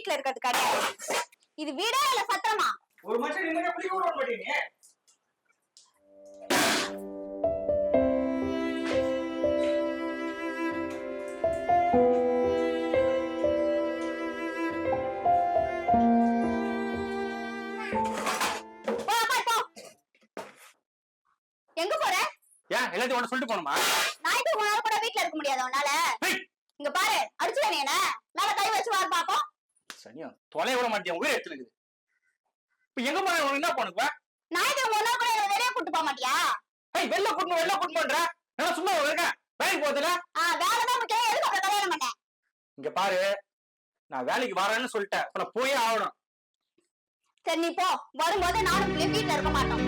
வீட்டுல இருக்கிறது கிடையாது. இது வீடா இல்ல சத்திரமா? ஒரு மனுஷன் நிம்மதியா குளிக்க விட மாட்டீங்க. எங்க போற? ஏன் எல்லாத்தையும் உன்ன சொல்லிட்டு போணுமா? நாய்க்கு ஒரு நாள் கூட வீட்டுல இருக்க முடியாது உன்னால. இங்க பாரு, அடிச்சுவேன் என்ன? மேல கை வச்சு வார் பாப்போம். சரியா தொலை விட மாட்டேன், உயிர் எடுத்துக்குது. இப்ப எங்க போற? உனக்கு என்ன பண்ணுவ? நாய்க்கு ஒரு நாள் கூட வெளியே கூட்டு போக மாட்டியா? வெளில கூட்டணும்ன்ற நான் சும்மா இருக்கேன். வேலைக்கு போறதுல வேலை தான் முக்கியம். எதுக்கு அப்புறம் கல்யாணம் பண்ண? இங்க பாரு, நான் வேலைக்கு வரேன்னு சொல்லிட்டேன். அப்புறம் போயே ஆகணும். சரி நீ போ. வரும்போது நானும் பிள்ளை வீட்டுல இருக்க மாட்டோம்.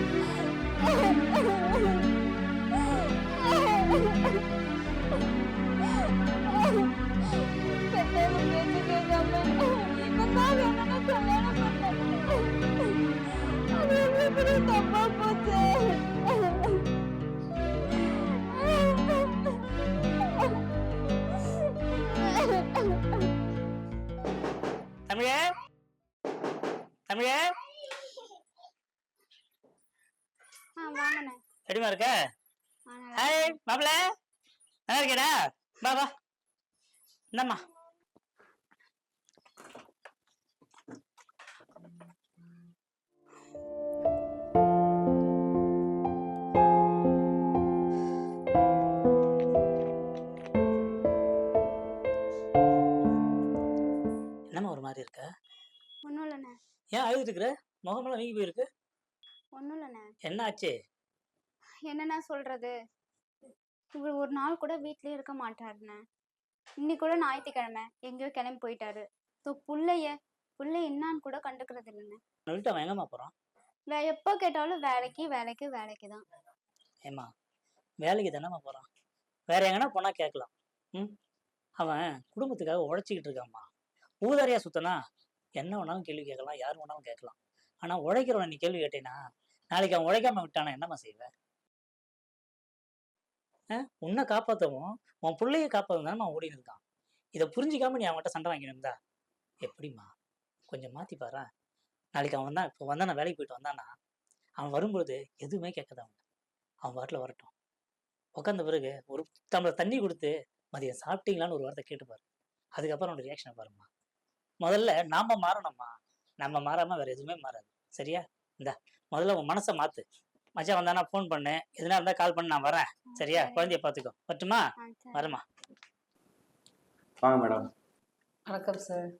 தமிழே, தமிழே, எப்படிமா இருக்க? ஹாய் மாப்பிள்ள, நல்லா இருக்கேடா? வா வா, இந்தம்மா. என்னம்மா ஒரு மாதிரி இருக்க? ஒண்ணும் இல்லண்ணே. ஏன் அழுதுட்டு இருக்கிற? முகமெல்லாம் வீங்கி போயிருக்கு. ஒண்ணும் இல்லண்ணே. என்ன ஆச்சு? என்னண்ணா சொல்றது, இவர் ஒரு நாள் கூட வீட்லயே இருக்க மாட்டாருண்ணே. இன்னைக்கு கூட ஞாயிற்றுக்கிழமை எங்கேயோ கிளம்பி போயிட்டாரு. புள்ளைய என்னான்னு கூட கண்டுக்கிறது இல்லைண்ணே. விட்டு அவன் எங்கம்மா போறான்? எப்போ கேட்டாலும் வேலைக்கு வேலைக்கு வேலைக்கு தான். ஏம்மா வேலைக்கு தானேம்மா போறான், வேற எங்கன்னா போனா கேட்கலாம். அவன் குடும்பத்துக்காக உழைச்சிக்கிட்டு இருக்காம்மா. ஊதாரியா சுத்தனா என்ன வேணாலும் கேள்வி கேட்கலாம், யார் வேணாலும் கேட்கலாம். ஆனா உழைக்கிறவன் நீ கேள்வி கேட்டீங்கன்னா நாளைக்கு அவன் உழைக்காம விட்டானா என்னம்மா செய்வேன்? உன்னை காப்பாற்றவும் உன் பிள்ளைய காப்பாற்றும் தானே அவன் ஓடினு இருக்கான். இதை புரிஞ்சிக்காம நீ அவன்கிட்ட சண்டை வாங்கினு இருந்தா எப்படிம்மா? கொஞ்சம் மாத்தி பாரு. நாளைக்கு அவன் தான் இப்போ வந்தானா, வேலைக்கு போயிட்டு வந்தானா, அவன் வரும்பொழுது எதுவுமே கேட்காத அவன் பாட்டில் வரட்டும். உட்காந்த பிறகு ஒரு டம்ளர் தண்ணி கொடுத்து மதியம் சாப்பிட்டீங்களான்னு ஒரு வார்த்தை கேட்டுப்பாரு. அதுக்கப்புறம் அவனோட ரியாக்ஷனை பாரும்மா. முதல்ல நாம மாறணும்மா. நம்ம மாறாம வேற எதுவுமே மாறாது. சரியா? இந்த முதல்ல உன் மனசை மாத்து. மச்சான் வந்தானா ஃபோன் பண்ணு, எதுனா இருந்தா கால் பண்ணு, நான் வரேன். சரியா? குழந்தைய பாத்துக்கோ. வரட்டுமா? வரமா. வாங்க மேடம். வணக்கம் சார்.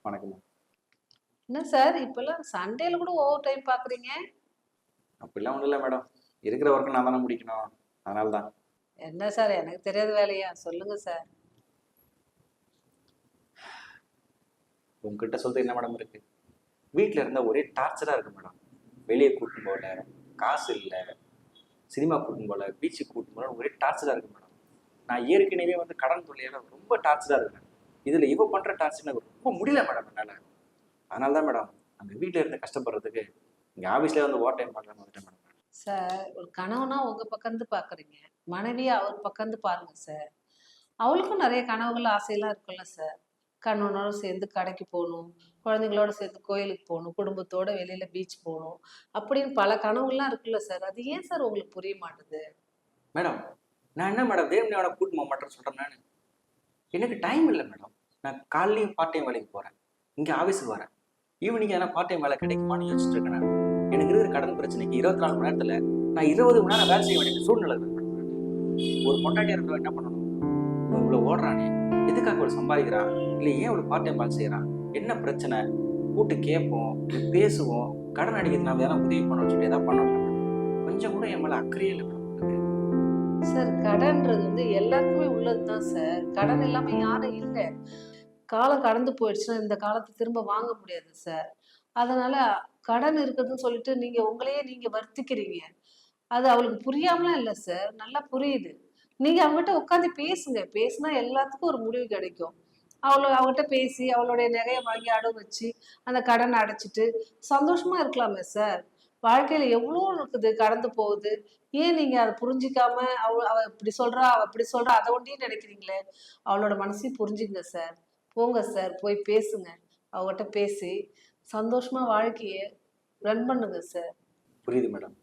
வணக்கம். என்ன சார் இப்பெல்லாம் சண்டேல கூட ஓவர் டைம் பாக்குறீங்க? அப்படிலாம் ஒன்றும் இல்லை மேடம், இருக்கிற ஒர்க்கை நான் தானே முடிக்கணும், அதனால தான். என்ன சார் எனக்கு தெரியாத வேலையா? சொல்லுங்க சார். உங்ககிட்ட சொல்றது என்ன மேடம் இருக்கு? வீட்டில் இருந்தால் ஒரே டார்ச்சராக இருக்கு மேடம். வெளியே கூட்டும் போல, காசு இல்லை, சினிமா கூட்டும் போல, பீச்சுக்கு கூட்டும் போல ஒரே டார்ச்சராக இருக்கு மேடம். நான் ஏற்கனவே வந்து கடன் தொல்லையால ரொம்ப டார்ச்சராக இருக்கேன். இதில் இவ பண்ணுற டார்ச்சர் எனக்கு ரொம்ப முடியல மேடம் என்னால். அதனால தான் மேடம் அங்கே வீட்டில் இருந்து கஷ்டப்படுறதுக்கு இங்கே ஆஃபீஸ்லேயே வந்து ஓவர் டைம் பார்க்கலான்னு வந்துட்டேன் மேடம். சார் ஒரு கனவுனா உங்க பக்கந்து பாக்குறீங்க, மனைவியா அவர் பக்கந்து பாருங்க சார். அவளுக்கும் நிறைய கனவுகள் ஆசையெல்லாம் இருக்குல்ல சார். கணவனோட சேர்ந்து கடைக்கு போகணும், குழந்தைங்களோட சேர்ந்து கோயிலுக்கு போகணும், குடும்பத்தோட வெளியில பீச் போகணும், அப்படின்னு பல கனவுகள்லாம் இருக்குல்ல சார். அது ஏன் சார் உங்களுக்கு புரிய மாட்டுது? மேடம் நான் என்ன மேடம் வேணும்னு கூட்டு போக மாட்டேன்னு சொல்கிறேன். நான் எனக்கு டைம் இல்லை மேடம். நான் காலையிலையும் பார்ட் டைம் வேலைக்கு போகிறேன், இங்கே ஆஃபீஸுக்கு வரேன், ஈவினிங் எதனா பார்ட் டைம் வேலை கிடைக்குமான்னு யோசிச்சுட்டு இருக்கேன். நான் எனக்கு இருக்கிற கடன் பிரச்சனைக்கு 24 மணி நேரத்தில் நான் 20 மணி நேரம் வேலை செய்ய வேண்டிய சூழ்நிலை இருக்கு. ஒரு பொண்டாட்டியாக இருக்கிறவங்க என்ன பண்ணணும்? இவ்வளோ ஓடுறானே எதுக்காக ஒரு சம்பாதிக்கிறான், இல்லை ஏன் ஒரு பார்ட் டைம் வேலை செய்கிறான், என்ன பிரச்சனை, கூட்டு கேட்போம், பேசுவோம், கடன் அடிக்கிறது நம்ம எதனா உதவி பண்ணணும்னு சொல்லி எதாவது பண்ணணும். கொஞ்சம் கூட என் மேலே அக்கறையே இல்லை சார். கடன்றது வந்து எல்லாருக்குமே உள்ளது தான் சார். கடன் இல்லாம யாரும் இல்லை. காலம் கடந்து போயிடுச்சுன்னா இந்த காலத்தை திரும்ப வாங்க முடியாது சார். அதனால கடன் இருக்குதுன்னு சொல்லிட்டு நீங்க உங்களையே நீங்க வருத்திக்கிறீங்க. அது அவளுக்கு புரியாமலாம் இல்லை சார், நல்லா புரியுது. நீங்க அவங்ககிட்ட உட்காந்து பேசுங்க, பேசினா எல்லாத்துக்கும் ஒரு முடிவு கிடைக்கும். அவங்ககிட்ட பேசி அவளுடைய நகையை வாங்கி அடவு வச்சு அந்த கடனை அடைச்சிட்டு சந்தோஷமா இருக்கலாமே சார். வாழ்க்கையில எவ்வளோ இருக்குது, கடந்து போகுது. ஏன் நீங்க அதை புரிஞ்சிக்காம அவ இப்படி சொல்றா, அவ இப்படி சொல்றா, அதை ஒண்டியும் நினைக்கிறீங்களே? அவளோட மனசையும் புரிஞ்சுங்க சார். போங்க சார், போய் பேசுங்க. அவகிட்ட பேசி சந்தோஷமா வாழ்க்கையை ரன் பண்ணுங்க சார். புரியுது மேடம்.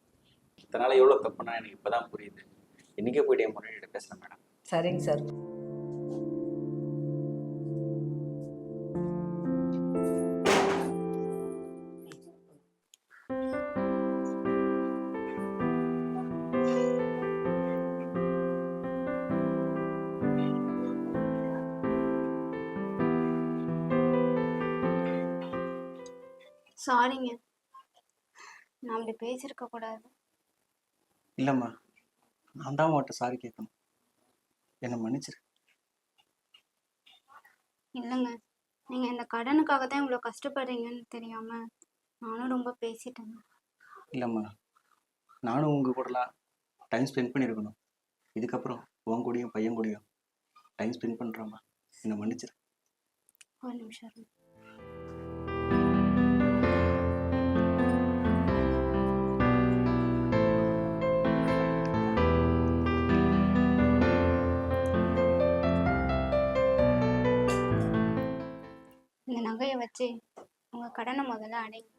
இதனால எவ்வளோ தப்புனா எனக்கு இப்பதான் புரியுது. இன்னைக்கே போயிட்டு என் முன்னாடி பேசுறேன் மேடம். சரிங்க சார். சாரிங்க, நான் அப்படி பேசியிருக்க கூடாது. இல்லைம்மா, நான் தான் உன்கிட்ட சாரி கேட்கணும். என்னை மன்னிச்சிரு. இல்லைங்க, நீங்க இந்த கடனுக்காக தான் இவ்வளோ கஷ்டப்படுறீங்கன்னு தெரியாம நானும் ரொம்ப பேசிட்டேங்க. இல்லைம்மா, நானும் உங்கள் கூடலாம் டைம் ஸ்பெண்ட் பண்ணியிருக்கணும். இதுக்கப்புறம் உன் கூடயும் பையன் கூடயும் டைம் ஸ்பெண்ட் பண்ணுறோம்மா. என்னை மன்னிச்சிரு. ஒரு நிமிஷம் இருங்க. இந்த நகையை வச்சு உங்க கடனை முதல்ல அடைங்க.